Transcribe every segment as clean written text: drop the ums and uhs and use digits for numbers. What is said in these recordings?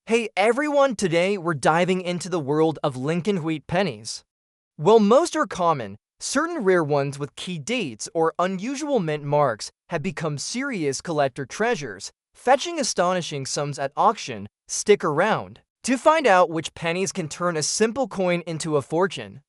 Hey everyone, today we're diving into the world of Lincoln wheat pennies. While most are common, certain rare ones with key dates or unusual mint marks have become serious collector treasures, fetching astonishing sums at auction. Stick around to find out which pennies can turn a simple coin into a fortune.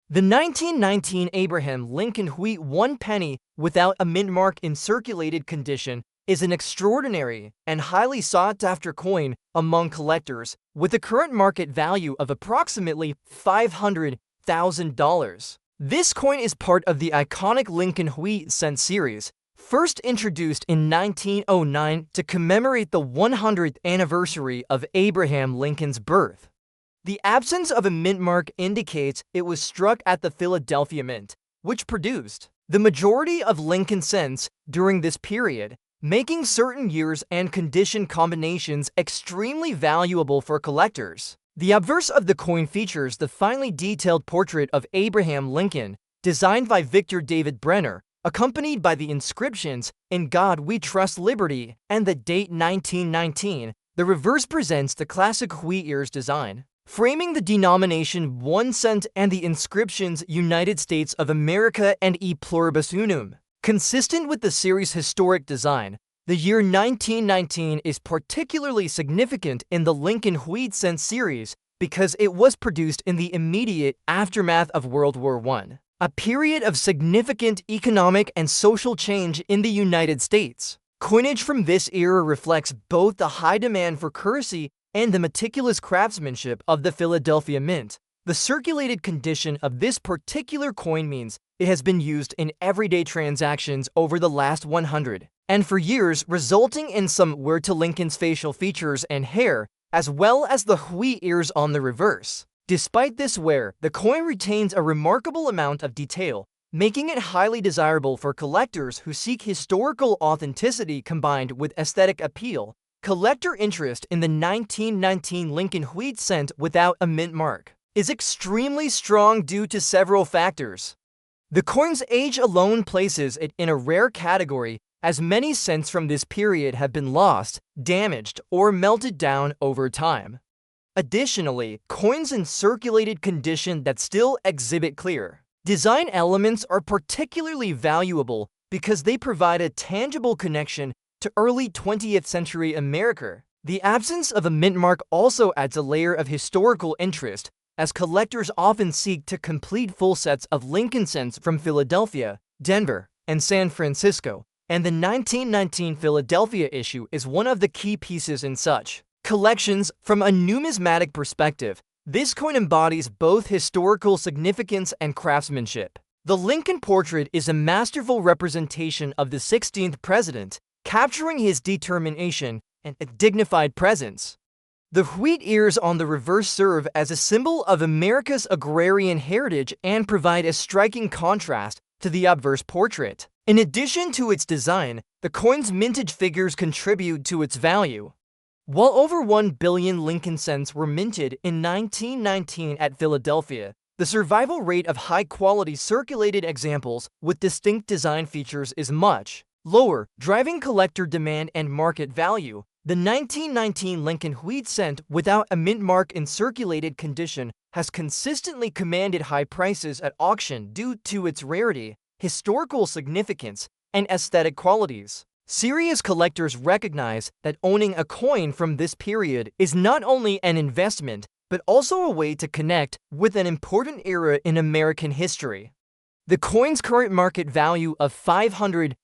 The 1919 Abraham Lincoln wheat 1 penny without a mint mark in circulated condition is an extraordinary and highly sought-after coin among collectors, with a current market value of approximately $500,000. This coin is part of the iconic Lincoln wheat cent series, first introduced in 1909 to commemorate the 100th anniversary of Abraham Lincoln's birth. The absence of a mint mark indicates it was struck at the Philadelphia Mint, which produced the majority of Lincoln cents during this period, making certain years and condition combinations extremely valuable for collectors. The obverse of the coin features the finely detailed portrait of Abraham Lincoln, designed by Victor David Brenner, accompanied by the inscriptions, "In God We Trust Liberty," and the date 1919. The reverse presents the classic wheat ears design, framing the denomination 1 cent and the inscriptions "United States of America" and "E Pluribus Unum." Consistent with the series' historic design, the year 1919 is particularly significant in the Lincoln wheat cent series because it was produced in the immediate aftermath of World War I, a period of significant economic and social change in the United States. Coinage from this era reflects both the high demand for currency and the meticulous craftsmanship of the Philadelphia Mint. The circulated condition of this particular coin means it has been used in everyday transactions over the last 100, and for years, resulting in some wear to Lincoln's facial features and hair, as well as the wheat ears on the reverse. Despite this wear, the coin retains a remarkable amount of detail, making it highly desirable for collectors who seek historical authenticity combined with aesthetic appeal. Collector interest in the 1919 Lincoln wheat cent without a mint mark is extremely strong due to several factors. The coin's age alone places it in a rare category, as many cents from this period have been lost, damaged, or melted down over time. Additionally, coins in circulated condition that still exhibit clear design elements are particularly valuable because they provide a tangible connection to early 20th century America. The absence of a mint mark also adds a layer of historical interest, as collectors often seek to complete full sets of Lincoln cents from Philadelphia, Denver, and San Francisco, and the 1919 Philadelphia issue is one of the key pieces in such collections. From a numismatic perspective, this coin embodies both historical significance and craftsmanship. The Lincoln portrait is a masterful representation of the 16th president, capturing his determination and a dignified presence. The wheat ears on the reverse serve as a symbol of America's agrarian heritage and provide a striking contrast to the obverse portrait. In addition to its design, the coin's mintage figures contribute to its value. While over 1 billion Lincoln cents were minted in 1919 at Philadelphia, the survival rate of high-quality circulated examples with distinct design features is much lower, driving collector demand and market value. The 1919 Lincoln wheat cent without a mint mark in circulated condition has consistently commanded high prices at auction due to its rarity, historical significance, and aesthetic qualities. Serious collectors recognize that owning a coin from this period is not only an investment, but also a way to connect with an important era in American history. The coin's current market value of $500,000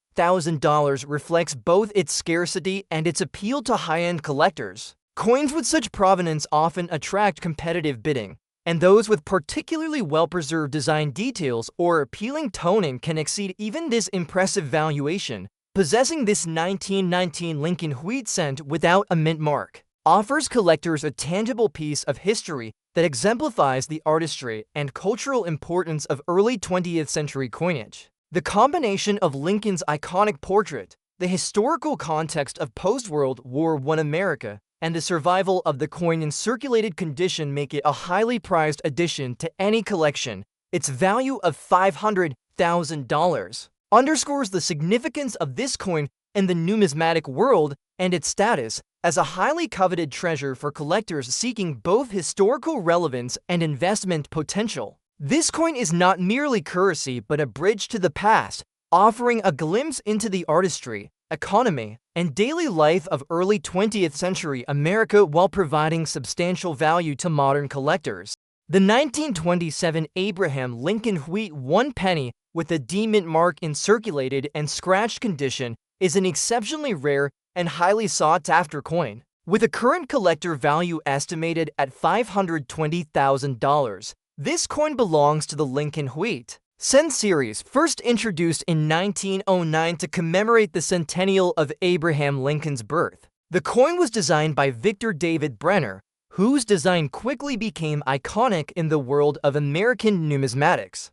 reflects both its scarcity and its appeal to high-end collectors. Coins with such provenance often attract competitive bidding, and those with particularly well-preserved design details or appealing toning can exceed even this impressive valuation. Possessing this 1919 Lincoln wheat cent without a mint mark offers collectors a tangible piece of history that exemplifies the artistry and cultural importance of early 20th century coinage. The combination of Lincoln's iconic portrait, the historical context of post-World War I America, and the survival of the coin in circulated condition make it a highly prized addition to any collection. Its value of $500,000 underscores the significance of this coin in the numismatic world and its status as a highly coveted treasure for collectors seeking both historical relevance and investment potential. This coin is not merely currency but a bridge to the past, offering a glimpse into the artistry, economy, and daily life of early 20th century America while providing substantial value to modern collectors. The 1927 Abraham Lincoln Wheat 1 penny with a D-mint mark in circulated and scratched condition is an exceptionally rare and highly sought-after coin, with a current collector value estimated at $520,000. This coin belongs to the Lincoln Wheat Cent series, first introduced in 1909 to commemorate the centennial of Abraham Lincoln's birth. The coin was designed by Victor David Brenner, whose design quickly became iconic in the world of American numismatics.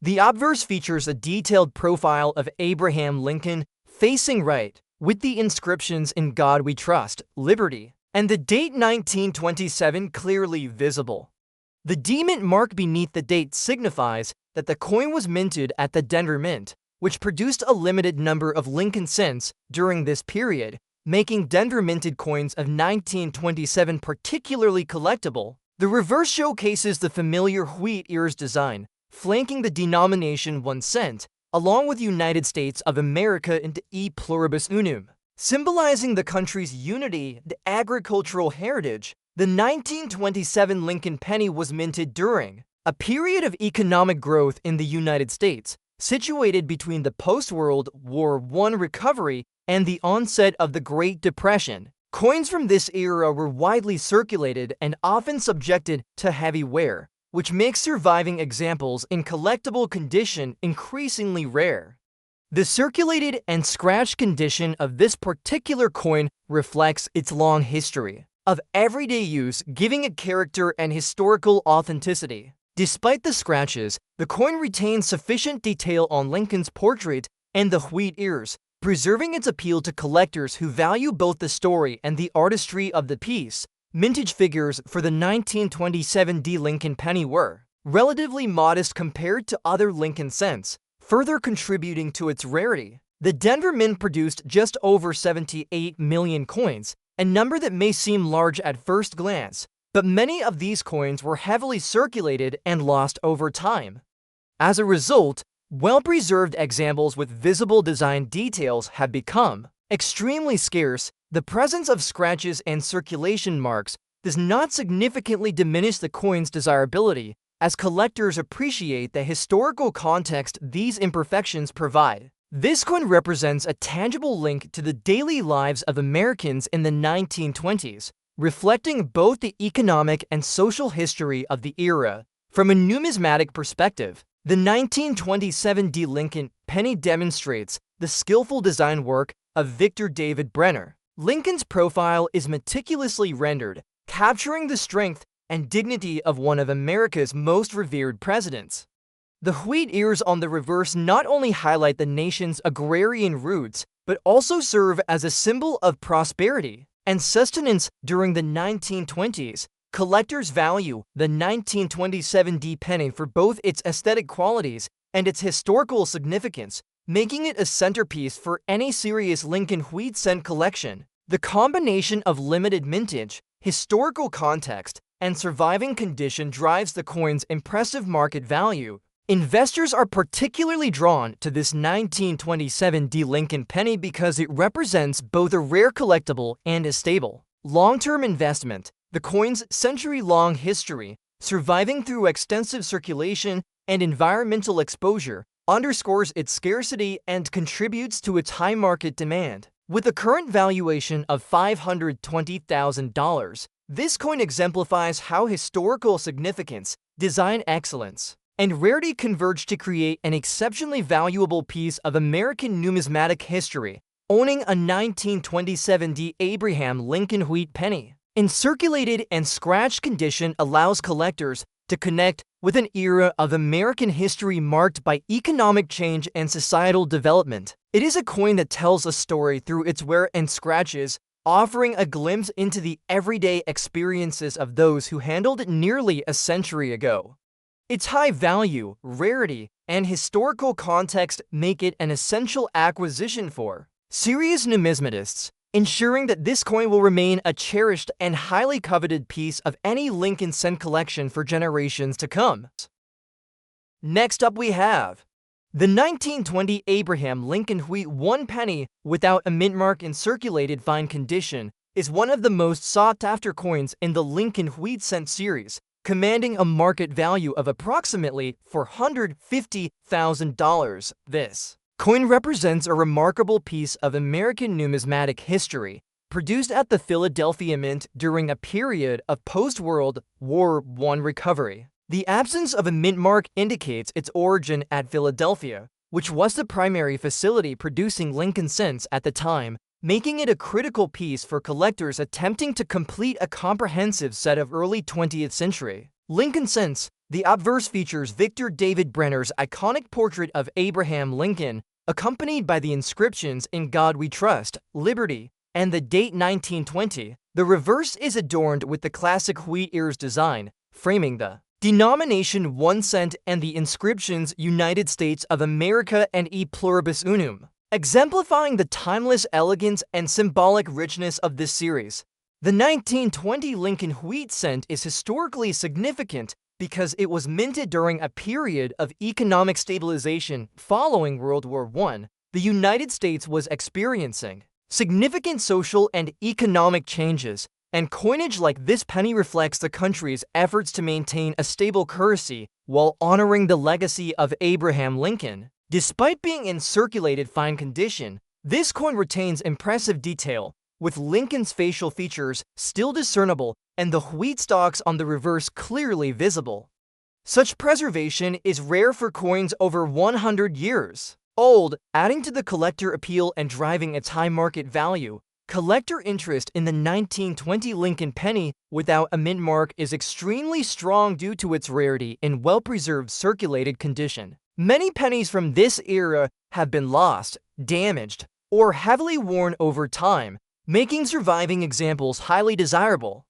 The obverse features a detailed profile of Abraham Lincoln facing right, with the inscriptions "In God We Trust, Liberty," and the date 1927 clearly visible. The D-mint mark beneath the date signifies that the coin was minted at the Denver Mint, which produced a limited number of Lincoln cents during this period, making Denver minted coins of 1927 particularly collectible. The reverse showcases the familiar wheat ears design, flanking the denomination 1 cent, along with United States of America and E pluribus unum. Symbolizing the country's unity and agricultural heritage, the 1927 Lincoln penny was minted during a period of economic growth in the United States, situated between the post-World War I recovery and the onset of the Great Depression. Coins from this era were widely circulated and often subjected to heavy wear, which makes surviving examples in collectible condition increasingly rare. The circulated and scratched condition of this particular coin reflects its long history of everyday use, giving it character and historical authenticity. Despite the scratches, the coin retains sufficient detail on Lincoln's portrait and the wheat ears, preserving its appeal to collectors who value both the story and the artistry of the piece. Mintage figures for the 1927 D Lincoln penny were relatively modest compared to other Lincoln cents, further contributing to its rarity. The Denver Mint produced just over 78 million coins, a number that may seem large at first glance, but many of these coins were heavily circulated and lost over time. As a result, well-preserved examples with visible design details have become extremely scarce. The presence of scratches and circulation marks does not significantly diminish the coin's desirability, as collectors appreciate the historical context these imperfections provide. This coin represents a tangible link to the daily lives of Americans in the 1920s, reflecting both the economic and social history of the era. From a numismatic perspective, the 1927 D Lincoln penny demonstrates the skillful design work of Victor David Brenner. Lincoln's profile is meticulously rendered, capturing the strength and dignity of one of America's most revered presidents. The wheat ears on the reverse not only highlight the nation's agrarian roots, but also serve as a symbol of prosperity and sustenance during the 1920s. Collectors value the 1927 D penny for both its aesthetic qualities and its historical significance, making it a centerpiece for any serious Lincoln Wheat Cent collection. The combination of limited mintage, historical context, and surviving condition drives the coin's impressive market value. Investors are particularly drawn to this 1927 D Lincoln penny because it represents both a rare collectible and a stable, long-term investment. The coin's century-long history, surviving through extensive circulation and environmental exposure, underscores its scarcity and contributes to its high market demand. With a current valuation of $520,000, this coin exemplifies how historical significance, design excellence, and rarity converge to create an exceptionally valuable piece of American numismatic history. Owning a 1927 D Abraham Lincoln Wheat penny in circulated and scratched condition allows collectors to connect with an era of American history marked by economic change and societal development. It is a coin that tells a story through its wear and scratches, offering a glimpse into the everyday experiences of those who handled it nearly a century ago. Its high value, rarity, and historical context make it an essential acquisition for serious numismatists. ensuring that this coin will remain a cherished and highly coveted piece of any Lincoln cent collection for generations to come. Next up we have the 1920 Abraham Lincoln Wheat 1 penny without a mint mark in circulated fine condition is one of the most sought-after coins in the Lincoln Wheat cent series, commanding a market value of approximately $450,000. This coin represents a remarkable piece of American numismatic history, produced at the Philadelphia Mint during a period of post-World War I recovery. The absence of a mint mark indicates its origin at Philadelphia, which was the primary facility producing Lincoln cents at the time, making it a critical piece for collectors attempting to complete a comprehensive set of early 20th century Lincoln cents. The obverse features Victor David Brenner's iconic portrait of Abraham Lincoln, accompanied by the inscriptions "In God We Trust," "Liberty," and the date 1920. The reverse is adorned with the classic wheat ears design, framing the denomination 1 cent and the inscriptions "United States of America" and "E Pluribus Unum," exemplifying the timeless elegance and symbolic richness of this series. The 1920 Lincoln Wheat cent is historically significant because it was minted during a period of economic stabilization following World War I. The United States was experiencing significant social and economic changes, and coinage like this penny reflects the country's efforts to maintain a stable currency while honoring the legacy of Abraham Lincoln. Despite being in circulated fine condition, this coin retains impressive detail, with Lincoln's facial features still discernible and the wheat stalks on the reverse clearly visible. Such preservation is rare for coins over 100 years old, adding to the collector appeal and driving its high market value. Collector interest in the 1920 Lincoln penny without a mint mark is extremely strong due to its rarity in well-preserved circulated condition. Many pennies from this era have been lost, damaged, or heavily worn over time, making surviving examples highly desirable.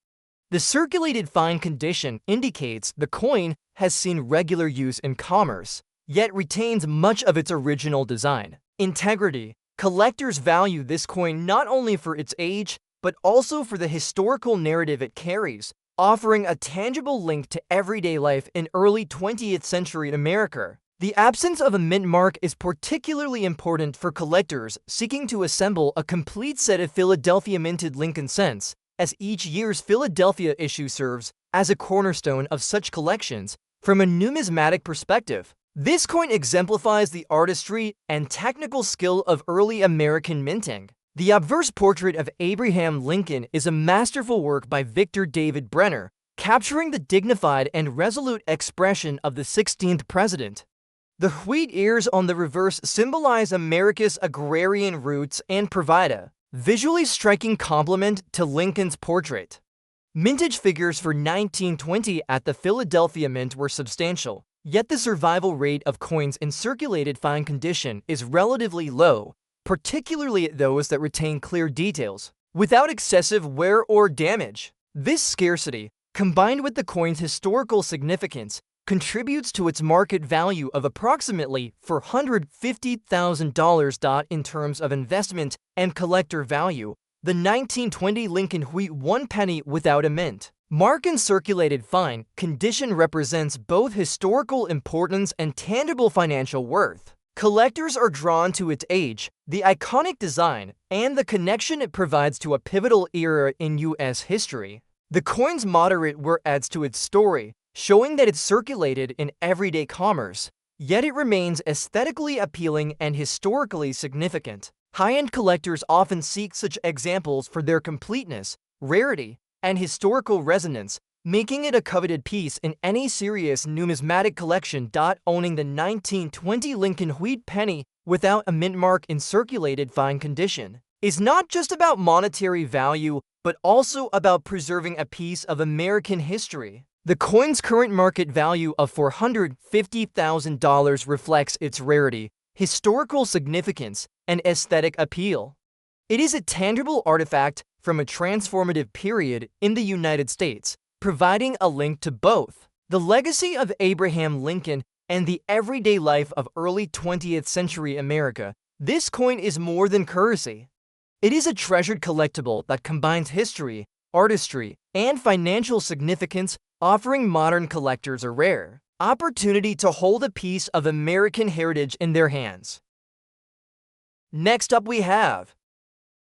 The circulated fine condition indicates the coin has seen regular use in commerce, yet retains much of its original design. Integrity. Collectors value this coin not only for its age, but also for the historical narrative it carries, offering a tangible link to everyday life in early 20th century America. The absence of a mint mark is particularly important for collectors seeking to assemble a complete set of Philadelphia minted Lincoln cents, as each year's Philadelphia issue serves as a cornerstone of such collections. From a numismatic perspective, this coin exemplifies the artistry and technical skill of early American minting. The obverse portrait of Abraham Lincoln is a masterful work by Victor David Brenner, capturing the dignified and resolute expression of the 16th president. The wheat ears on the reverse symbolize America's agrarian roots and provide a visually striking complement to Lincoln's portrait. Mintage figures for 1920 at the Philadelphia Mint were substantial, yet the survival rate of coins in circulated fine condition is relatively low, particularly those that retain clear details, without excessive wear or damage. This scarcity, combined with the coin's historical significance, contributes to its market value of approximately $450,000. In terms of investment and collector value, the 1920 Lincoln Wheat 1 penny without a mint mark in circulated fine condition represents both historical importance and tangible financial worth. Collectors are drawn to its age, the iconic design, and the connection it provides to a pivotal era in U.S. history. The coin's moderate wear adds to its story, showing that it's circulated in everyday commerce, yet it remains aesthetically appealing and historically significant. High-end collectors often seek such examples for their completeness, rarity, and historical resonance, making it a coveted piece in any serious numismatic collection. Owning the 1920 Lincoln Wheat penny without a mint mark in circulated fine condition is not just about monetary value, but also about preserving a piece of American history. The coin's current market value of $450,000 reflects its rarity, historical significance, and aesthetic appeal. It is a tangible artifact from a transformative period in the United States, providing a link to both the legacy of Abraham Lincoln and the everyday life of early 20th century America. This coin is more than currency. It is a treasured collectible that combines history, artistry, and financial significance, offering modern collectors a rare opportunity to hold a piece of American heritage in their hands. Next up we have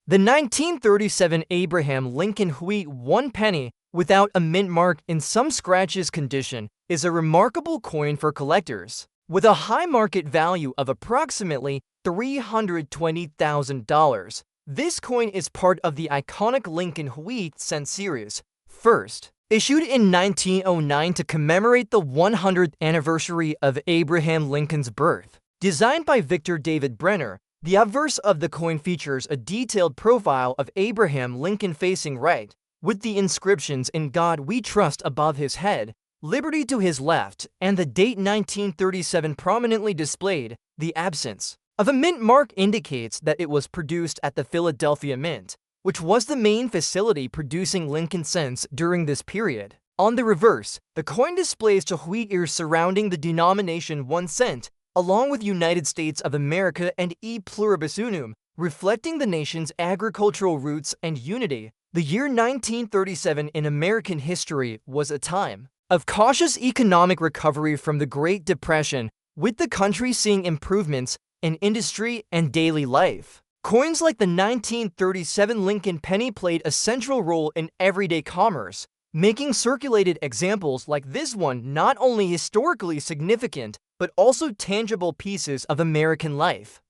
the 1937 Abraham Lincoln Wheat 1 penny without a mint mark in some scratches condition is a remarkable coin for collectors. With a high market value of approximately $320,000, this coin is part of the iconic Lincoln Wheat cent series. First issued in 1909 to commemorate the 100th anniversary of Abraham Lincoln's birth. Designed by Victor David Brenner, the obverse of the coin features a detailed profile of Abraham Lincoln facing right, with the inscriptions "In God We Trust" above his head, "Liberty" to his left, and the date 1937 prominently displayed. The absence of a mint mark indicates that it was produced at the Philadelphia Mint, which was the main facility producing Lincoln cents during this period. On the reverse, the coin displays two wheat ears surrounding the denomination 1 cent, along with United States of America and E pluribus unum, reflecting the nation's agricultural roots and unity. The year 1937 in American history was a time of cautious economic recovery from the Great Depression, with the country seeing improvements in industry and daily life. Coins like the 1937 Lincoln penny played a central role in everyday commerce, making circulated examples like this one not only historically significant, but also tangible pieces of American life.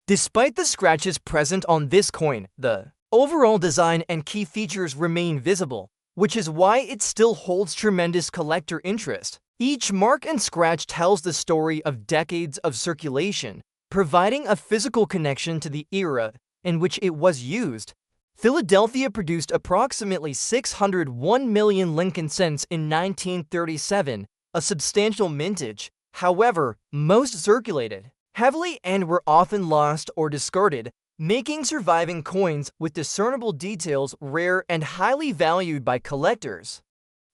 Despite the scratches present on this coin, the overall design and key features remain visible, which is why it still holds tremendous collector interest. Each mark and scratch tells the story of decades of circulation, providing a physical connection to the era in which it was used. Philadelphia produced approximately 601 million Lincoln cents in 1937, a substantial mintage. However, most circulated heavily and were often lost or discarded, making surviving coins with discernible details rare and highly valued by collectors.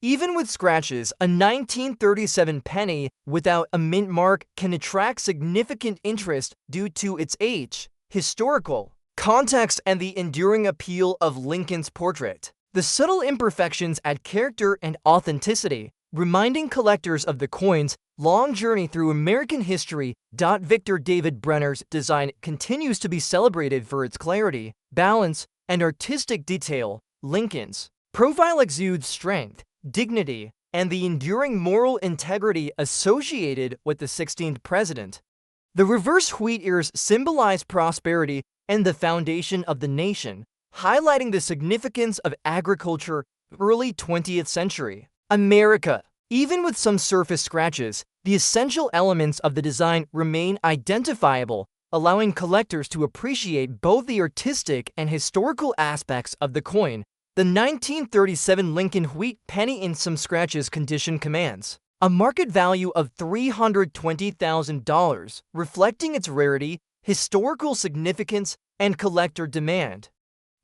Even with scratches, a 1937 penny without a mint mark can attract significant interest due to its age, historical context, and the enduring appeal of Lincoln's portrait. The subtle imperfections add character and authenticity, reminding collectors of the coin's long journey through American history. Victor David Brenner's design continues to be celebrated for its clarity, balance, and artistic detail. Lincoln's profile exudes strength, dignity, and the enduring moral integrity associated with the 16th president. The reverse wheat ears symbolize prosperity and the foundation of the nation, highlighting the significance of agriculture in the early 20th century America. Even with some surface scratches, the essential elements of the design remain identifiable, allowing collectors to appreciate both the artistic and historical aspects of the coin. The 1937 Lincoln Wheat penny in some scratches condition commands a market value of $320,000, reflecting its rarity, historical significance, and collector demand.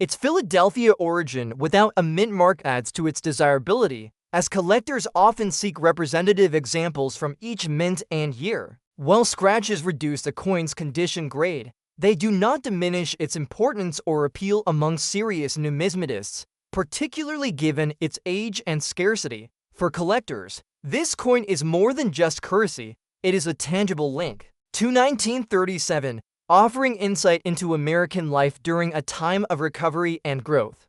Its Philadelphia origin without a mint mark adds to its desirability, as collectors often seek representative examples from each mint and year. While scratches reduce the coin's condition grade, they do not diminish its importance or appeal among serious numismatists, particularly given its age and scarcity. For collectors, this coin is more than just currency, it is a tangible link to 1937, offering insight into American life during a time of recovery and growth.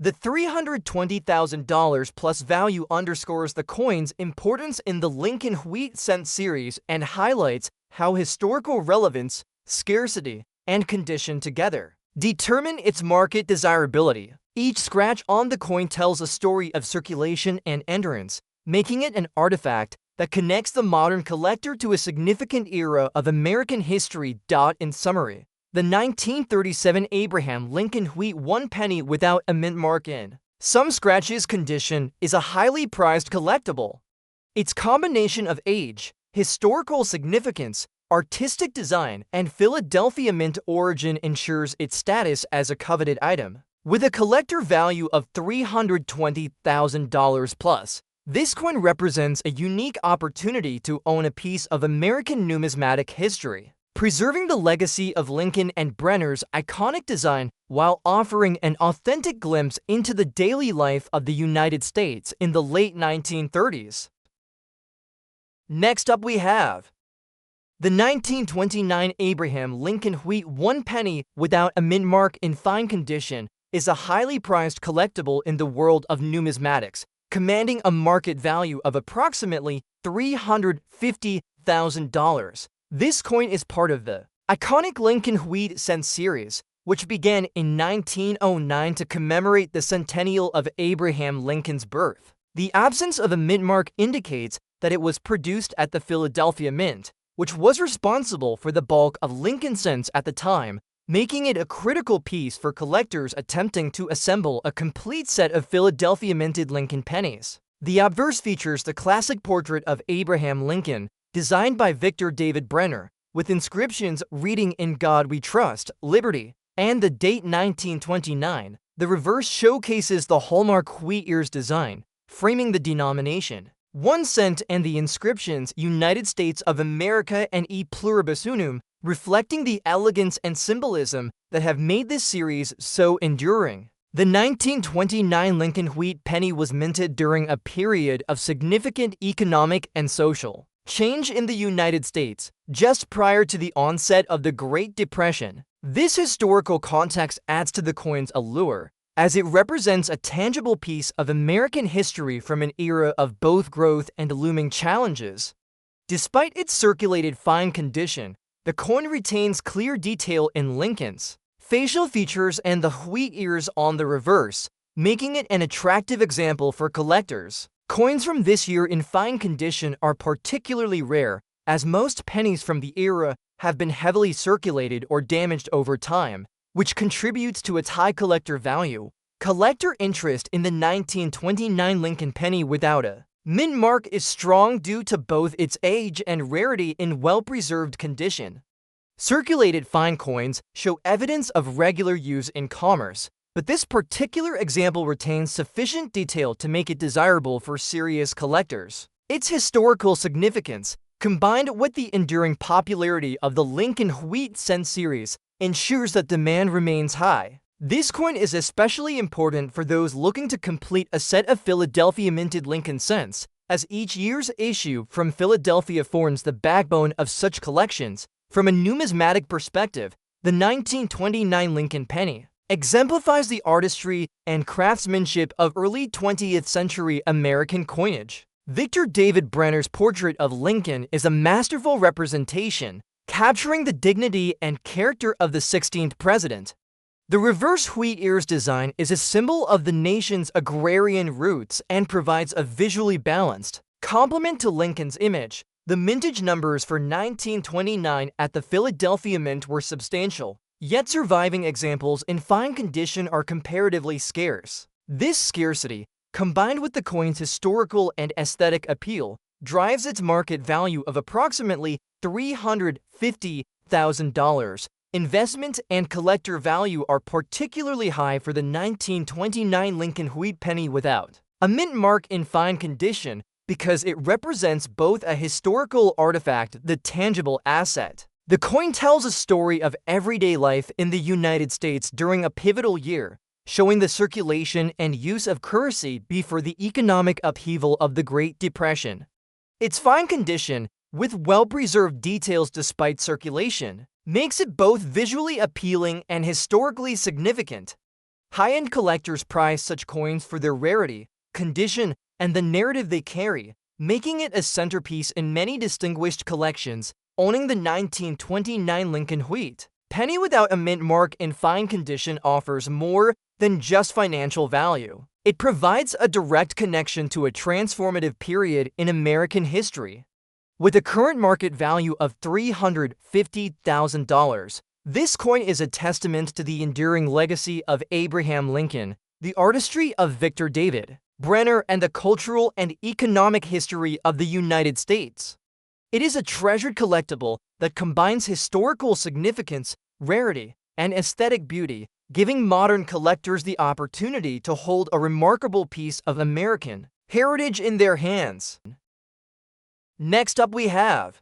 The $320,000 plus value underscores the coin's importance in the Lincoln Wheat cent series and highlights how historical relevance, scarcity, and condition together determine its market desirability. Each scratch on the coin tells a story of circulation and endurance, making it an artifact that connects the modern collector to a significant era of American history. In summary, the 1937 Abraham Lincoln Wheat 1 penny without a mint mark in some scratches condition is a highly prized collectible. Its combination of age, historical significance, artistic design, and Philadelphia Mint origin ensures its status as a coveted item. With a collector value of $320,000 plus, this coin represents a unique opportunity to own a piece of American numismatic history. preserving the legacy of Lincoln and Brenner's iconic design while offering an authentic glimpse into the daily life of the United States in the late 1930s. Next up we have the 1929 Abraham Lincoln Wheat 1 penny without a mint mark in fine condition is a highly prized collectible in the world of numismatics, commanding a market value of approximately $350,000. This coin is part of the iconic Lincoln Wheat cent series, which began in 1909 to commemorate the centennial of Abraham Lincoln's birth. The absence of a mint mark indicates that it was produced at the Philadelphia Mint, which was responsible for the bulk of Lincoln cents at the time, making it a critical piece for collectors attempting to assemble a complete set of Philadelphia minted Lincoln pennies. The obverse features the classic portrait of Abraham Lincoln, designed by Victor David Brenner, with inscriptions reading "In God We Trust, Liberty," and the date 1929. The reverse showcases the hallmark wheat ears design, framing the denomination 1 cent and the inscriptions "United States of America" and "E Pluribus Unum," reflecting the elegance and symbolism that have made this series so enduring. The 1929 Lincoln Wheat penny was minted during a period of significant economic and social change in the United States, just prior to the onset of the Great Depression. This historical context adds to the coin's allure, as it represents a tangible piece of American history from an era of both growth and looming challenges. Despite its circulated fine condition, the coin retains clear detail in Lincoln's facial features and the wheat ears on the reverse, making it an attractive example for collectors. Coins from this year in fine condition are particularly rare, as most pennies from the era have been heavily circulated or damaged over time, which contributes to its high collector value. Collector interest in the 1929 Lincoln penny without a mint mark is strong due to both its age and rarity in well-preserved condition. Circulated fine coins show evidence of regular use in commerce, but this particular example retains sufficient detail to make it desirable for serious collectors. Its historical significance, combined with the enduring popularity of the Lincoln Wheat cent series, ensures that demand remains high. This coin is especially important for those looking to complete a set of Philadelphia minted Lincoln cents, as each year's issue from Philadelphia forms the backbone of such collections. From a numismatic perspective, the 1929 Lincoln penny exemplifies the artistry and craftsmanship of early 20th century American coinage. Victor David Brenner's portrait of Lincoln is a masterful representation, capturing the dignity and character of the 16th president. The reverse wheat ears design is a symbol of the nation's agrarian roots and provides a visually balanced complement to Lincoln's image. The mintage numbers for 1929 at the Philadelphia Mint were substantial, yet surviving examples in fine condition are comparatively scarce. This scarcity, combined with the coin's historical and aesthetic appeal, drives its market value of approximately $350,000. Investment and collector value are particularly high for the 1929 Lincoln Wheat penny without a mint mark in fine condition, because it represents both a historical artifact and the tangible asset. The coin tells a story of everyday life in the United States during a pivotal year, showing the circulation and use of currency before the economic upheaval of the Great Depression. Its fine condition, with well-preserved details despite circulation, makes it both visually appealing and historically significant. High-end collectors prize such coins for their rarity, condition, and the narrative they carry, making it a centerpiece in many distinguished collections. Owning the 1929 Lincoln Wheat penny without a mint mark in fine condition offers more than just financial value. It provides a direct connection to a transformative period in American history. With a current market value of $350,000, this coin is a testament to the enduring legacy of Abraham Lincoln, the artistry of Victor David Brenner, and the cultural and economic history of the United States. It is a treasured collectible that combines historical significance, rarity, and aesthetic beauty, giving modern collectors the opportunity to hold a remarkable piece of American heritage in their hands. Next up we have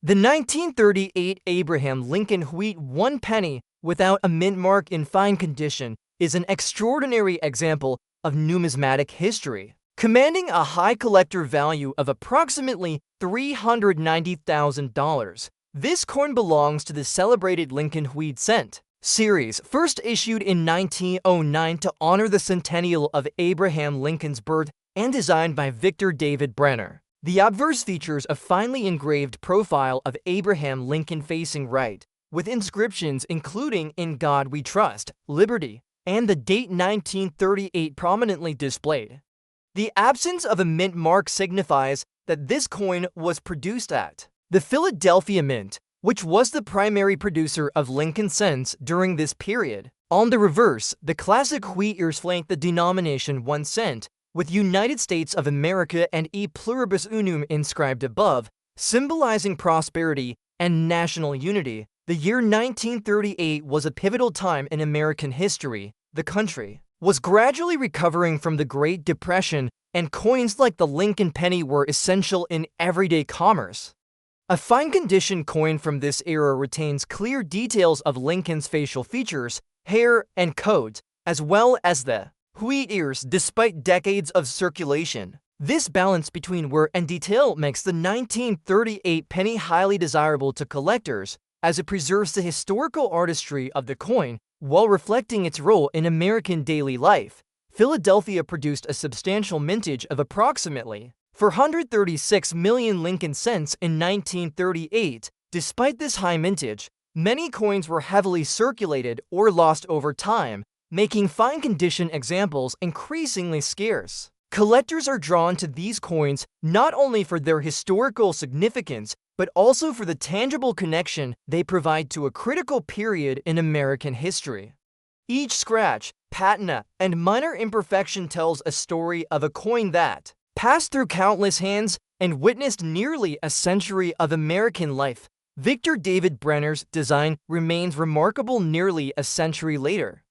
The 1938 Abraham Lincoln Wheat 1 penny without a mint mark in fine condition is an extraordinary example of numismatic history, commanding a high collector value of approximately $390,000. This coin belongs to the celebrated Lincoln Wheat cent series, first issued in 1909 to honor the centennial of Abraham Lincoln's birth and designed by Victor David Brenner. The obverse features a finely engraved profile of Abraham Lincoln facing right, with inscriptions including "In God We Trust," "Liberty," and the date 1938 prominently displayed. The absence of a mint mark signifies that this coin was produced at the Philadelphia Mint, which was the primary producer of Lincoln cents during this period. On the reverse, the classic wheat ears flank the denomination 1 cent, with United States of America and E pluribus unum inscribed above, symbolizing prosperity and national unity. The year 1938 was a pivotal time in American history. The country was gradually recovering from the Great Depression, and coins like the Lincoln penny were essential in everyday commerce. A fine-condition coin from this era retains clear details of Lincoln's facial features, hair, and coat, as well as the wheat ears despite decades of circulation. This balance between wear and detail makes the 1938 penny highly desirable to collectors, as it preserves the historical artistry of the coin while reflecting its role in American daily life. Philadelphia produced a substantial mintage of approximately 436 million Lincoln cents in 1938. Despite this high mintage, many coins were heavily circulated or lost over time, making fine-condition examples increasingly scarce. Collectors are drawn to these coins not only for their historical significance, but also for the tangible connection they provide to a critical period in American history. Each scratch, patina, and minor imperfection tells a story of a coin that passed through countless hands and witnessed nearly a century of American life. Victor David Brenner's design remains remarkable nearly a century later.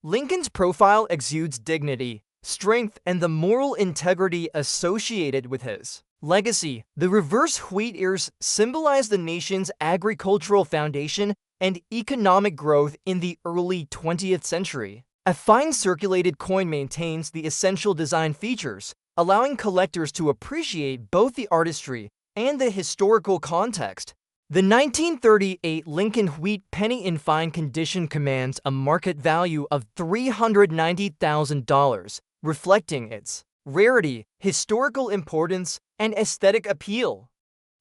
Lincoln's profile exudes dignity, strength, and the moral integrity associated with his legacy. The reverse wheat ears symbolize the nation's agricultural foundation and economic growth in the early 20th century. A fine circulated coin maintains the essential design features, allowing collectors to appreciate both the artistry and the historical context. The 1938 Lincoln Wheat penny in fine condition commands a market value of $390,000, reflecting its rarity, historical importance, and aesthetic appeal.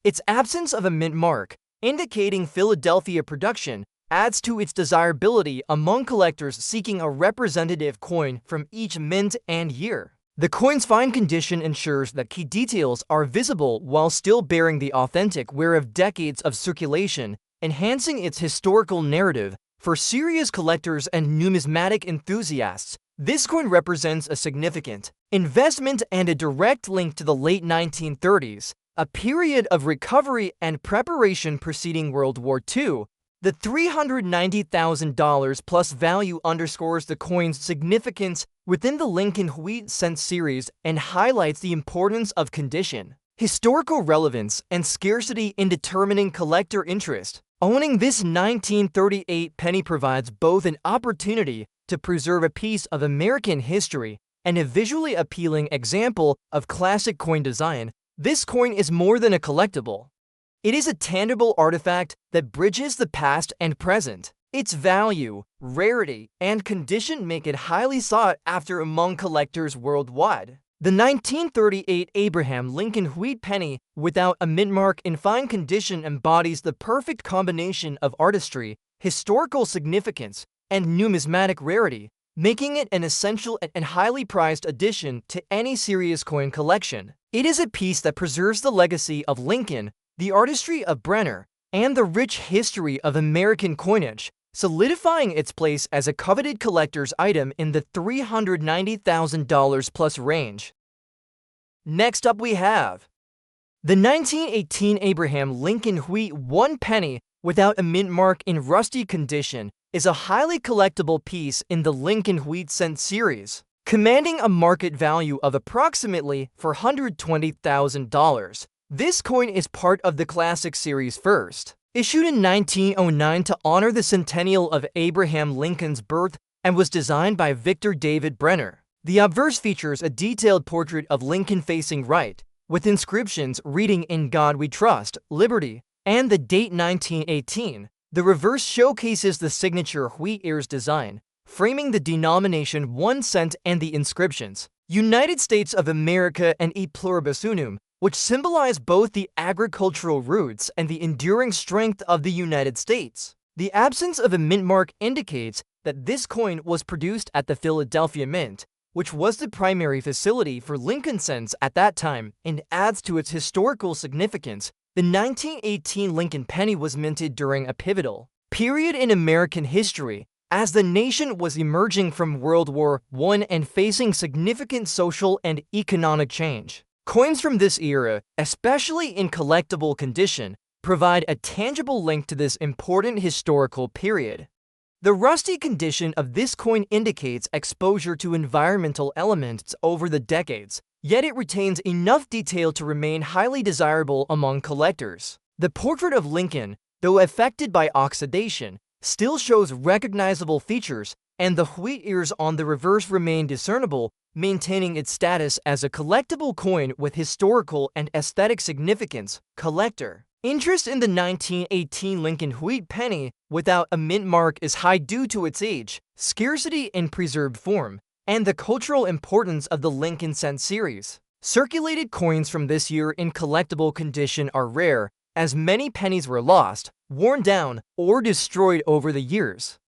Its absence of a mint mark, indicating Philadelphia production, adds to its desirability among collectors seeking a representative coin from each mint and year. The coin's fine condition ensures that key details are visible while still bearing the authentic wear of decades of circulation, enhancing its historical narrative. For serious collectors and numismatic enthusiasts, this coin represents a significant investment and a direct link to the late 1930s, a period of recovery and preparation preceding World War II. The $390,000 plus value underscores the coin's significance within the Lincoln Wheat cent series and highlights the importance of condition, historical relevance, and scarcity in determining collector interest. Owning this 1938 penny provides both an opportunity to preserve a piece of American history and a visually appealing example of classic coin design. This coin is more than a collectible. It is a tangible artifact that bridges the past and present. Its value, rarity, and condition make it highly sought after among collectors worldwide. The 1938 Abraham Lincoln Wheat penny without a mint mark in fine condition embodies the perfect combination of artistry, historical significance, and numismatic rarity, making it an essential and highly prized addition to any serious coin collection. It is a piece that preserves the legacy of Lincoln, the artistry of Brenner, and the rich history of American coinage, solidifying its place as a coveted collector's item in the $390,000 plus range. Next up we have the 1918 Abraham Lincoln Wheat 1 penny without a mint mark in rusty condition is a highly collectible piece in the Lincoln Wheat cent series, commanding a market value of approximately $420,000. This coin is part of the Classic Series first, issued in 1909 to honor the centennial of Abraham Lincoln's birth and was designed by Victor David Brenner. The obverse features a detailed portrait of Lincoln facing right, with inscriptions reading "In God We Trust, Liberty," and the date 1918. The reverse showcases the signature wheat ears design, framing the denomination 1 cent and the inscriptions "United States of America" and "E Pluribus Unum," which symbolize both the agricultural roots and the enduring strength of the United States. The absence of a mint mark indicates that this coin was produced at the Philadelphia Mint, which was the primary facility for Lincoln cents at that time, and adds to its historical significance. The 1918 Lincoln penny was minted during a pivotal period in American history, as the nation was emerging from World War I and facing significant social and economic change. Coins from this era, especially in collectible condition, provide a tangible link to this important historical period. The rusty condition of this coin indicates exposure to environmental elements over the decades, yet it retains enough detail to remain highly desirable among collectors. The portrait of Lincoln, though affected by oxidation, still shows recognizable features, and the wheat ears on the reverse remain discernible, maintaining its status as a collectible coin with historical and aesthetic significance. Collector interest in the 1918 Lincoln wheat penny without a mint mark is high due to its age, scarcity in preserved form, and the cultural importance of the Lincoln cent series. Circulated coins from this year in collectible condition are rare, as many pennies were lost, worn down, or destroyed over the years.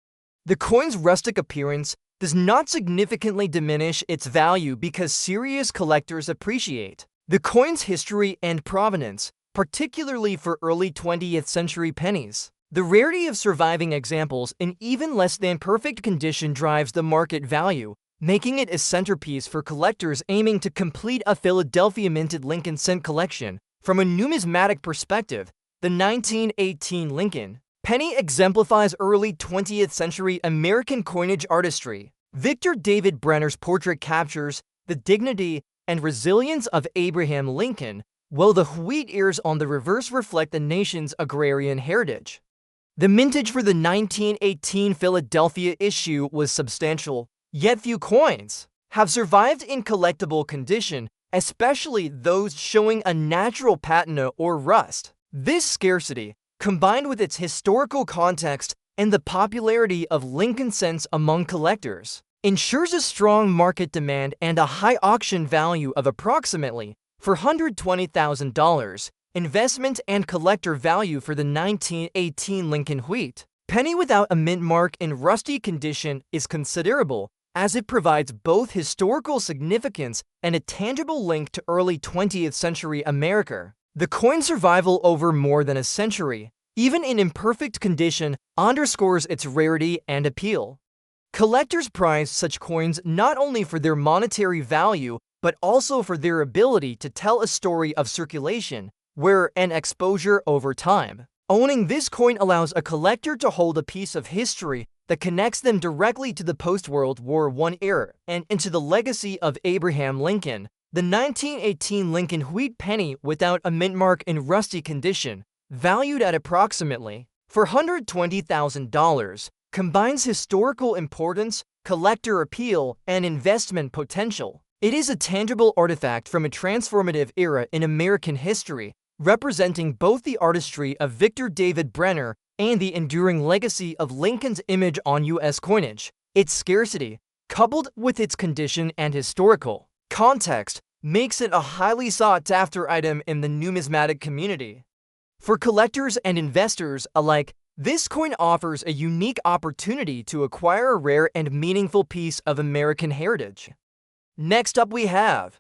The coin's rustic appearance does not significantly diminish its value because serious collectors appreciate the coin's history and provenance, particularly for early 20th century pennies. The rarity of surviving examples in even less than perfect condition drives the market value, making it a centerpiece for collectors aiming to complete a Philadelphia minted Lincoln cent collection. From a numismatic perspective, the 1918 Lincoln penny exemplifies early 20th century American coinage artistry. Victor David Brenner's portrait captures the dignity and resilience of Abraham Lincoln, while the wheat ears on the reverse reflect the nation's agrarian heritage. The mintage for the 1918 Philadelphia issue was substantial, yet few coins have survived in collectible condition, especially those showing a natural patina or rust. This scarcity, combined with its historical context and the popularity of Lincoln cents among collectors, ensures a strong market demand and a high auction value of approximately $420,000. Investment and collector value for the 1918 Lincoln wheat penny without a mint mark in rusty condition is considerable, as it provides both historical significance and a tangible link to early 20th century America. The coin's survival over more than a century, even in imperfect condition, underscores its rarity and appeal. Collectors prize such coins not only for their monetary value, but also for their ability to tell a story of circulation, wear, and exposure over time. Owning this coin allows a collector to hold a piece of history that connects them directly to the post-World War I era and into the legacy of Abraham Lincoln. The 1918 Lincoln wheat penny without a mint mark in rusty condition, valued at approximately $420,000, combines historical importance, collector appeal, and investment potential. It is a tangible artifact from a transformative era in American history, representing both the artistry of Victor David Brenner and the enduring legacy of Lincoln's image on U.S. coinage. Its scarcity, coupled with its condition and historical context, makes it a highly sought-after item in the numismatic community. For collectors and investors alike, this coin offers a unique opportunity to acquire a rare and meaningful piece of American heritage. Next up we have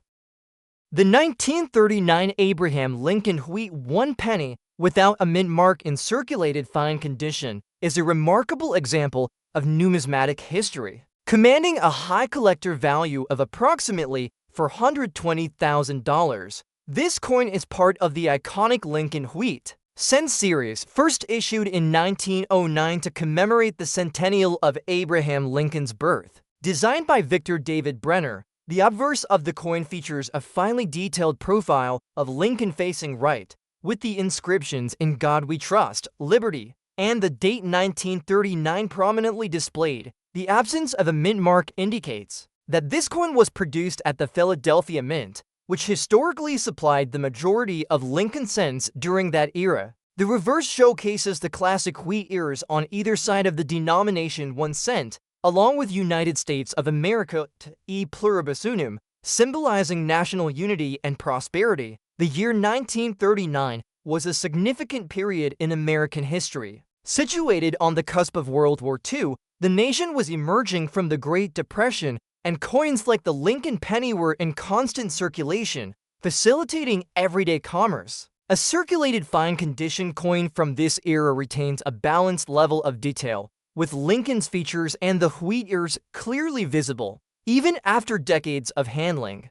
the 1939 Abraham Lincoln wheat 1 penny without a mint mark in circulated fine condition is a remarkable example of numismatic history, commanding a high collector value of approximately $420,000. This coin is part of the iconic Lincoln wheat cent series, first issued in 1909 to commemorate the centennial of Abraham Lincoln's birth. Designed by Victor David Brenner, The obverse of the coin features a finely detailed profile of Lincoln facing right, with the inscriptions "In God We Trust," "Liberty," and the date 1939 prominently displayed. The absence of a mint mark indicates that this coin was produced at the Philadelphia Mint, which historically supplied the majority of Lincoln cents during that era. The reverse showcases the classic wheat ears on either side of the denomination 1 cent, along with United States of America e pluribus unum, symbolizing national unity and prosperity. The year 1939 was a significant period in American history. Situated on the cusp of World War II, the nation was emerging from the Great Depression, and coins like the Lincoln penny were in constant circulation, facilitating everyday commerce. A circulated fine condition coin from this era retains a balanced level of detail, with Lincoln's features and the wheat ears clearly visible, even after decades of handling.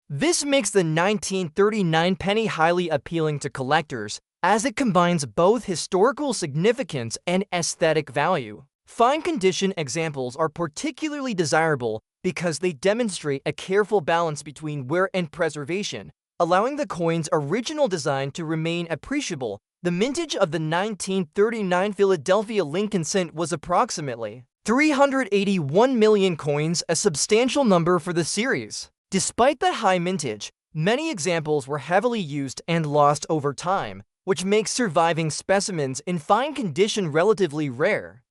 This makes the 1939 penny highly appealing to collectors, as it combines both historical significance and aesthetic value. Fine condition examples are particularly desirable because they demonstrate a careful balance between wear and preservation, allowing the coin's original design to remain appreciable. The mintage of the 1939 Philadelphia Lincoln cent was approximately 381 million coins, a substantial number for the series. Despite the high mintage, many examples were heavily used and lost over time, which makes surviving specimens in fine condition relatively rare.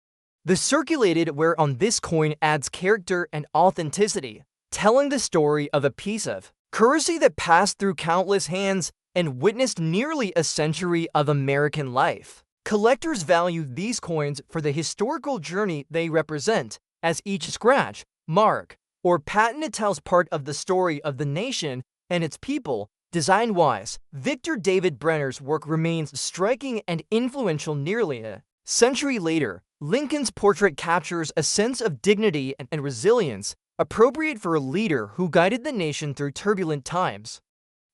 The circulated wear on this coin adds character and authenticity, telling the story of a piece of currency that passed through countless hands and witnessed nearly a century of American life. Collectors value these coins for the historical journey they represent, as each scratch, mark, or patina tells part of the story of the nation and its people. Design-wise, Victor David Brenner's work remains striking and influential nearly a century later. Lincoln's portrait captures a sense of dignity and resilience, appropriate for a leader who guided the nation through turbulent times.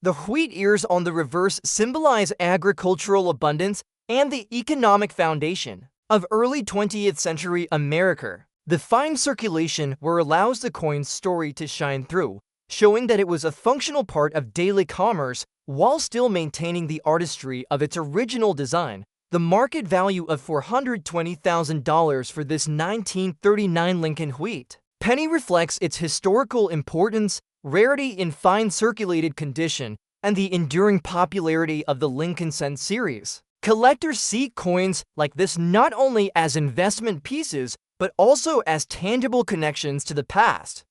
The wheat ears on the reverse symbolize agricultural abundance and the economic foundation of early 20th century America. The fine circulation wear allows the coin's story to shine through, showing that it was a functional part of daily commerce while still maintaining the artistry of its original design. The market value of $420,000 for this 1939 Lincoln wheat penny reflects its historical importance, rarity in fine circulated condition, and the enduring popularity of the Lincoln cent series. Collectors see coins like this not only as investment pieces, but also as tangible connections to the past.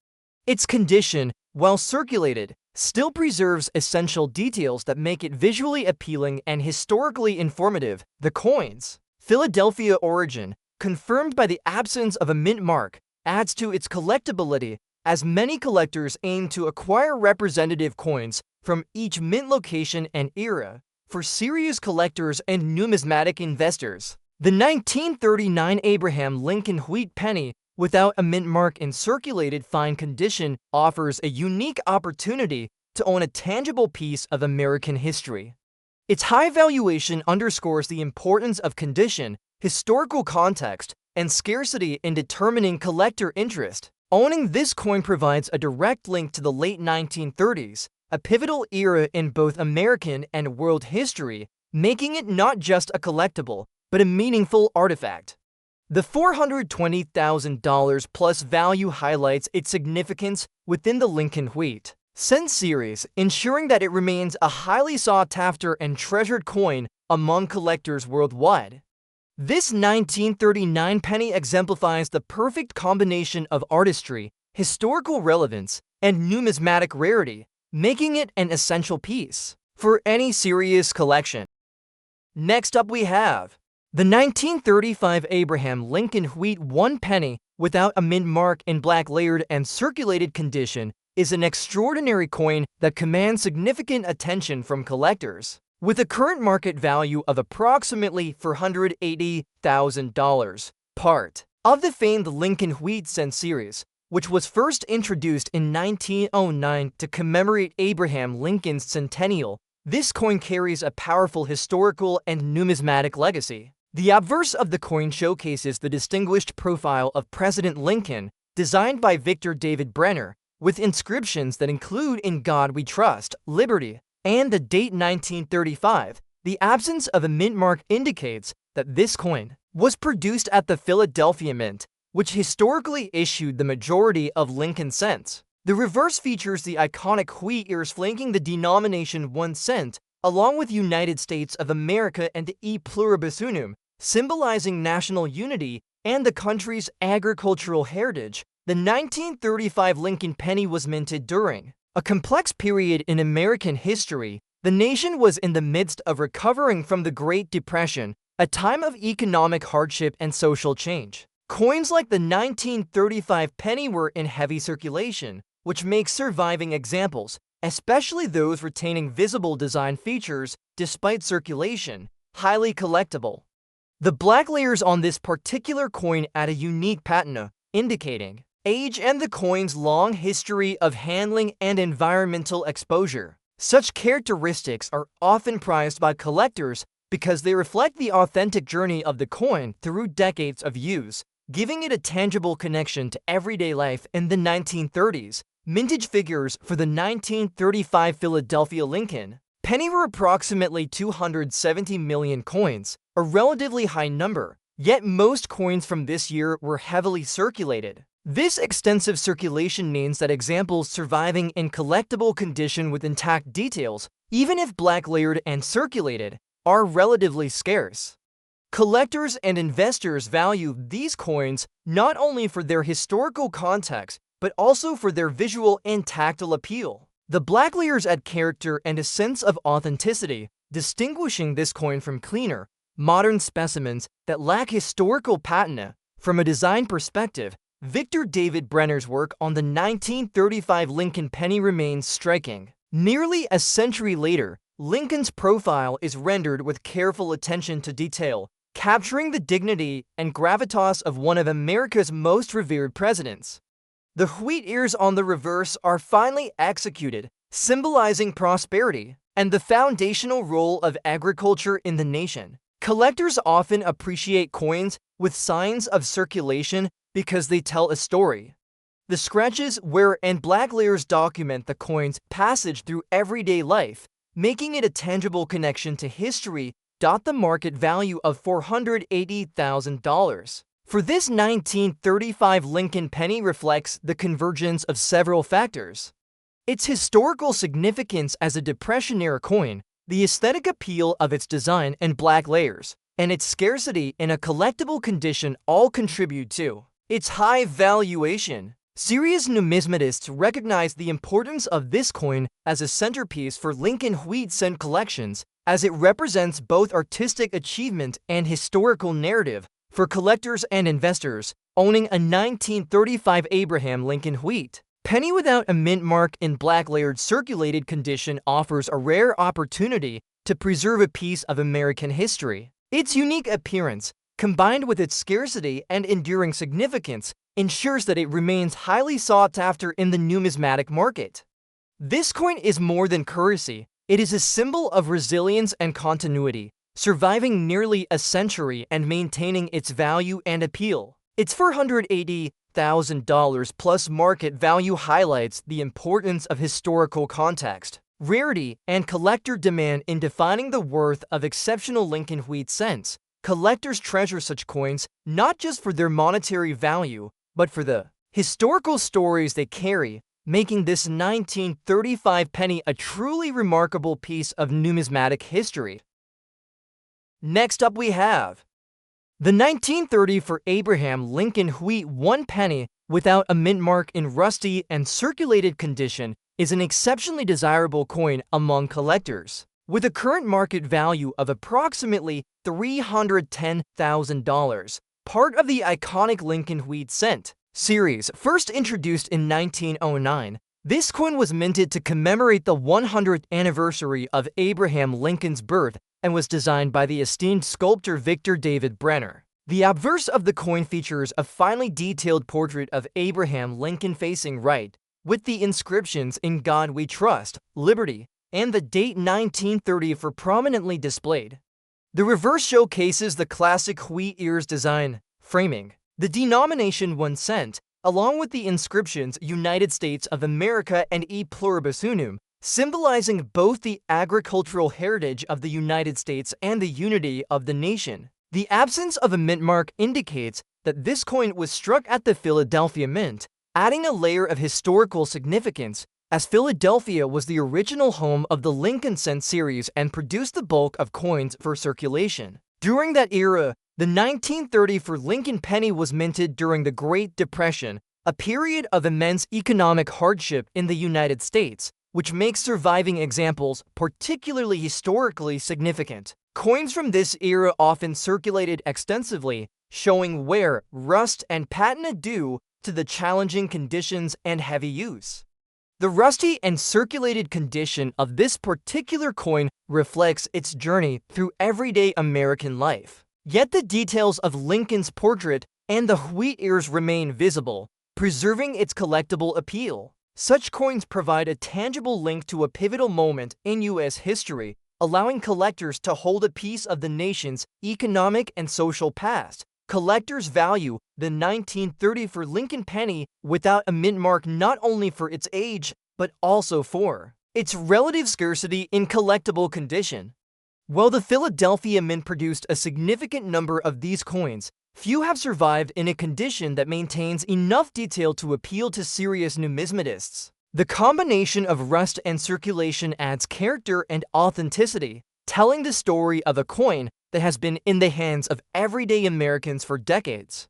Its condition, while circulated, still preserves essential details that make it visually appealing and historically informative. The coin's Philadelphia origin, confirmed by the absence of a mint mark, adds to its collectability, as many collectors aim to acquire representative coins from each mint location and era. For serious collectors and numismatic investors, the 1939 Abraham Lincoln wheat penny without a mint mark in circulated fine condition offers a unique opportunity to own a tangible piece of American history. Its high valuation underscores the importance of condition, historical context, and scarcity in determining collector interest. Owning this coin provides a direct link to the late 1930s, a pivotal era in both American and world history, making it not just a collectible, but a meaningful artifact. The $420,000 plus value highlights its significance within the Lincoln wheat cent series, ensuring that it remains a highly sought-after and treasured coin among collectors worldwide. This 1939 penny exemplifies the perfect combination of artistry, historical relevance, and numismatic rarity, making it an essential piece for any serious collection. Next up we have the 1935 Abraham Lincoln wheat 1 penny without a mint mark in black layered and circulated condition is an extraordinary coin that commands significant attention from collectors. With a current market value of approximately $480,000, part of the famed Lincoln wheat cent series, which was first introduced in 1909 to commemorate Abraham Lincoln's centennial, this coin carries a powerful historical and numismatic legacy. The obverse of the coin showcases the distinguished profile of President Lincoln, designed by Victor David Brenner, with inscriptions that include "In God We Trust," "Liberty," and the date 1935. The absence of a mint mark indicates that this coin was produced at the Philadelphia Mint, which historically issued the majority of Lincoln cents. The reverse features the iconic wheat ears flanking the denomination 1 cent, along with United States of America and E pluribus unum, symbolizing national unity and the country's agricultural heritage. The 1935 Lincoln penny was minted during a complex period in American history. The nation was in the midst of recovering from the Great Depression, a time of economic hardship and social change. Coins like the 1935 penny were in heavy circulation, which makes surviving examples, especially those retaining visible design features despite circulation, highly collectible. The black layers on this particular coin add a unique patina, indicating age and the coin's long history of handling and environmental exposure. Such characteristics are often prized by collectors because they reflect the authentic journey of the coin through decades of use, giving it a tangible connection to everyday life. In the 1930s, mintage figures for the 1935 Philadelphia Lincoln penny were approximately 270 million coins, a relatively high number, yet most coins from this year were heavily circulated. This extensive circulation means that examples surviving in collectible condition with intact details, even if black layered and circulated, are relatively scarce. Collectors and investors value these coins not only for their historical context, but also for their visual and tactile appeal. The black layers add character and a sense of authenticity, distinguishing this coin from cleaner, modern specimens that lack historical patina. From a design perspective, Victor David Brenner's work on the 1935 Lincoln penny remains striking. Nearly a century later, Lincoln's profile is rendered with careful attention to detail, capturing the dignity and gravitas of one of America's most revered presidents. The wheat ears on the reverse are finely executed, symbolizing prosperity and the foundational role of agriculture in the nation. Collectors often appreciate coins with signs of circulation because they tell a story. The scratches, wear, and black layers document the coin's passage through everyday life, making it a tangible connection to history. The market value of $480,000 for this 1935 Lincoln penny reflects the convergence of several factors. Its historical significance as a Depression-era coin, the aesthetic appeal of its design and black layers, and its scarcity in a collectible condition all contribute to its high valuation. Serious numismatists recognize the importance of this coin as a centerpiece for Lincoln wheat cent collections, as it represents both artistic achievement and historical narrative. For collectors and investors, owning a 1935 Abraham Lincoln wheat penny without a mint mark in black layered circulated condition offers a rare opportunity to preserve a piece of American history. Its unique appearance, combined with its scarcity and enduring significance, ensures that it remains highly sought after in the numismatic market. This coin is more than currency. It is a symbol of resilience and continuity, surviving nearly a century and maintaining its value and appeal. Its $480,000 plus market value highlights the importance of historical context, rarity, and collector demand in defining the worth of exceptional Lincoln wheat cents. Collectors treasure such coins not just for their monetary value, but for the historical stories they carry, making this 1935 penny a truly remarkable piece of numismatic history. Next up we have the 1930 for Abraham Lincoln wheat 1 penny without a mint mark in rusty and circulated condition is an exceptionally desirable coin among collectors. With a current market value of approximately $310,000, part of the iconic Lincoln wheat cent series, first introduced in 1909, this coin was minted to commemorate the 100th anniversary of Abraham Lincoln's birth and was designed by the esteemed sculptor Victor David Brenner. The obverse of the coin features a finely detailed portrait of Abraham Lincoln facing right, with the inscriptions "In God We Trust," "Liberty," and the date 1930 for prominently displayed. The reverse showcases the classic wheat ears design, framing the denomination 1 cent, along with the inscriptions United States of America and E pluribus unum, symbolizing both the agricultural heritage of the United States and the unity of the nation. The absence of a mint mark indicates that this coin was struck at the Philadelphia Mint, adding a layer of historical significance, as Philadelphia was the original home of the Lincoln cent series and produced the bulk of coins for circulation. During that era, the 1934 Lincoln penny was minted during the Great Depression, a period of immense economic hardship in the United States, which makes surviving examples particularly historically significant. Coins from this era often circulated extensively, showing wear, rust, and patina due to the challenging conditions and heavy use. The rusty and circulated condition of this particular coin reflects its journey through everyday American life. Yet the details of Lincoln's portrait and the wheat ears remain visible, preserving its collectible appeal. Such coins provide a tangible link to a pivotal moment in U.S. history, allowing collectors to hold a piece of the nation's economic and social past. Collectors value the 1934 Lincoln penny without a mint mark not only for its age, but also for its relative scarcity in collectible condition. While the Philadelphia Mint produced a significant number of these coins, few have survived in a condition that maintains enough detail to appeal to serious numismatists. The combination of rust and circulation adds character and authenticity, telling the story of a coin that has been in the hands of everyday Americans for decades.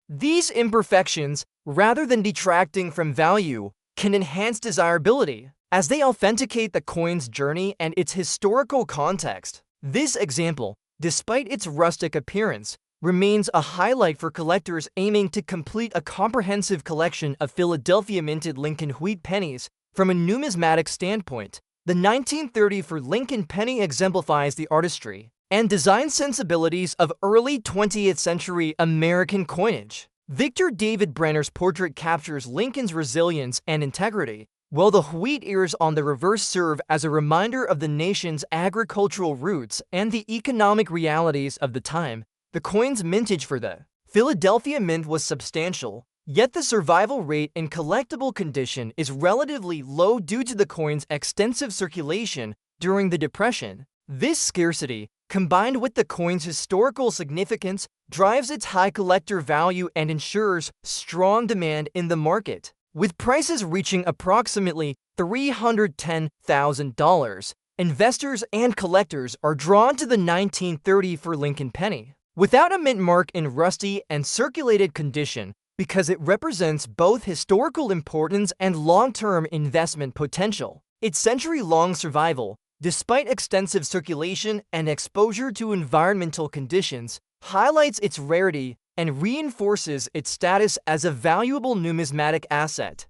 These imperfections, rather than detracting from value, can enhance desirability, as they authenticate the coin's journey and its historical context. This example, despite its rustic appearance, remains a highlight for collectors aiming to complete a comprehensive collection of Philadelphia minted Lincoln wheat pennies. From a numismatic standpoint, the 1934 Lincoln penny exemplifies the artistry and design sensibilities of early 20th century American coinage. Victor David Brenner's portrait captures Lincoln's resilience and integrity, while the wheat ears on the reverse serve as a reminder of the nation's agricultural roots and the economic realities of the time. The coin's mintage for the Philadelphia Mint was substantial, yet the survival rate in collectible condition is relatively low due to the coin's extensive circulation during the Depression. This scarcity, combined with the coin's historical significance, drives its high collector value and ensures strong demand in the market. With prices reaching approximately $310,000, investors and collectors are drawn to the 1934 Lincoln penny. Without a mint mark in rusty and circulated condition, because it represents both historical importance and long-term investment potential. Its century-long survival, despite extensive circulation and exposure to environmental conditions, highlights its rarity and reinforces its status as a valuable numismatic asset.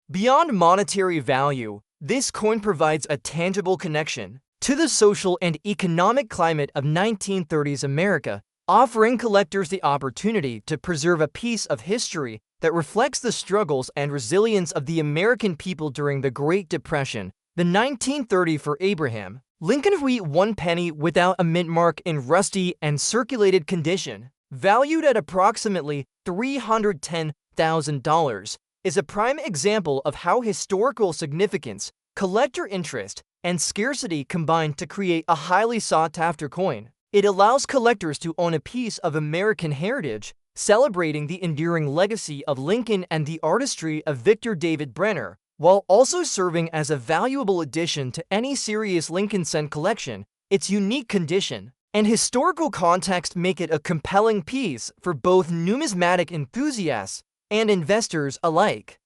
Beyond monetary value, this coin provides a tangible connection to the social and economic climate of 1930s America, offering collectors the opportunity to preserve a piece of history that reflects the struggles and resilience of the American people during the Great Depression. The 1934 Abraham Lincoln wheat 1 penny without a mint mark in rusty and circulated condition, valued at approximately $310,000, is a prime example of how historical significance, collector interest, and scarcity combine to create a highly sought-after coin. It allows collectors to own a piece of American heritage, celebrating the enduring legacy of Lincoln and the artistry of Victor David Brenner, while also serving as a valuable addition to any serious Lincoln cent collection. Its unique condition and historical context make it a compelling piece for both numismatic enthusiasts and investors alike.